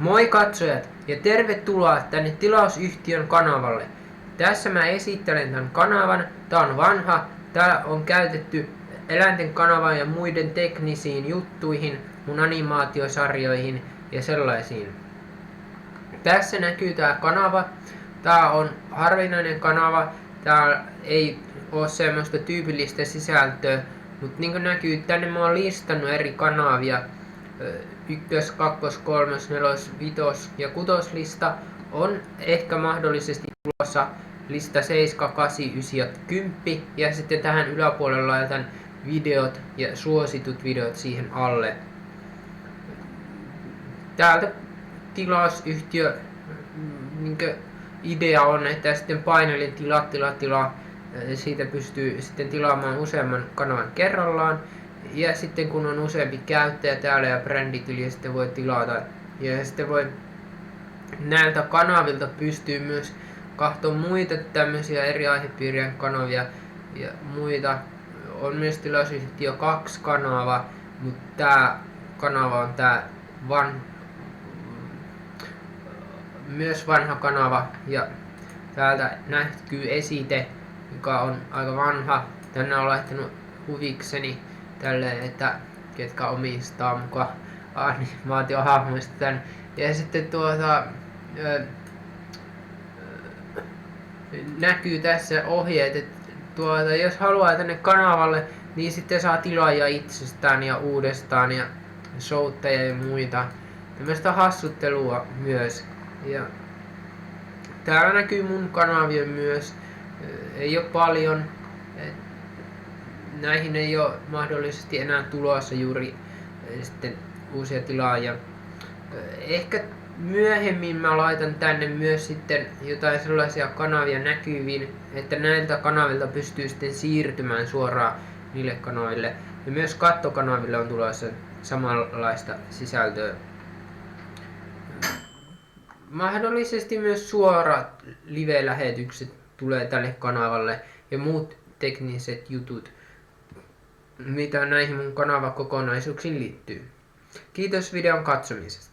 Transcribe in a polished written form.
Moi katsojat ja tervetuloa tänne tilausyhtiön kanavalle. Tässä mä esittelen tämän kanavan. Tää on vanha. Tää on käytetty eläinten kanavan ja muiden teknisiin juttuihin, mun animaatiosarjoihin ja sellaisiin. Tässä näkyy tää kanava. Tää on harvinainen kanava. Tää ei oo semmoista tyypillistä sisältöä, mutta niin kuin näkyy, tänne mä oon listannut eri kanavia. 1, 2, 3, 4, 5 ja 6 lista on ehkä mahdollisesti tulossa lista 7, 8, 9 ja 10 ja sitten tähän yläpuolelle laitan videot ja suositut videot siihen alle. Täältä tilausyhtiö idea on, että sitten painelin tila. Siitä pystyy sitten tilaamaan useamman kanavan kerrallaan. Ja sitten kun on useampi käyttäjä täällä ja bränditili, sitten voi tilata. Ja sitten voi näiltä kanavilta pystyy myös katsoa muita tämmöisiä eri aihepiirien kanavia ja muita. On myös tilausyhtiö 2 kanava, mutta tää kanava on tää myös vanha kanava. Ja täältä näkyy esite, joka on aika vanha. Tänne on laittanut huvikseni tälleen, että ketkä omistaa mukaan animaatiohahmoista tän. Ja sitten näkyy tässä ohjeet, että jos haluaa tänne kanavalle, niin sitten saa tilaajia itsestään ja uudestaan ja showtteja ja muita. Tämmöistä hassuttelua myös. Ja täällä näkyy mun kanavia myös. Ei ole paljon. Näihin ei ole mahdollisesti enää tulossa juuri sitten uusia tilaajia. Ehkä myöhemmin mä laitan tänne myös sitten jotain sellaisia kanavia näkyviin, että näiltä kanavilta pystyy sitten siirtymään suoraan niille kanaville. Ja myös kattokanaville on tulossa samanlaista sisältöä. Mahdollisesti myös suorat live-lähetykset tulee tälle kanavalle ja muut tekniset jutut, mitä näihin mun kanavakokonaisuuksiin liittyy. Kiitos videon katsomisesta.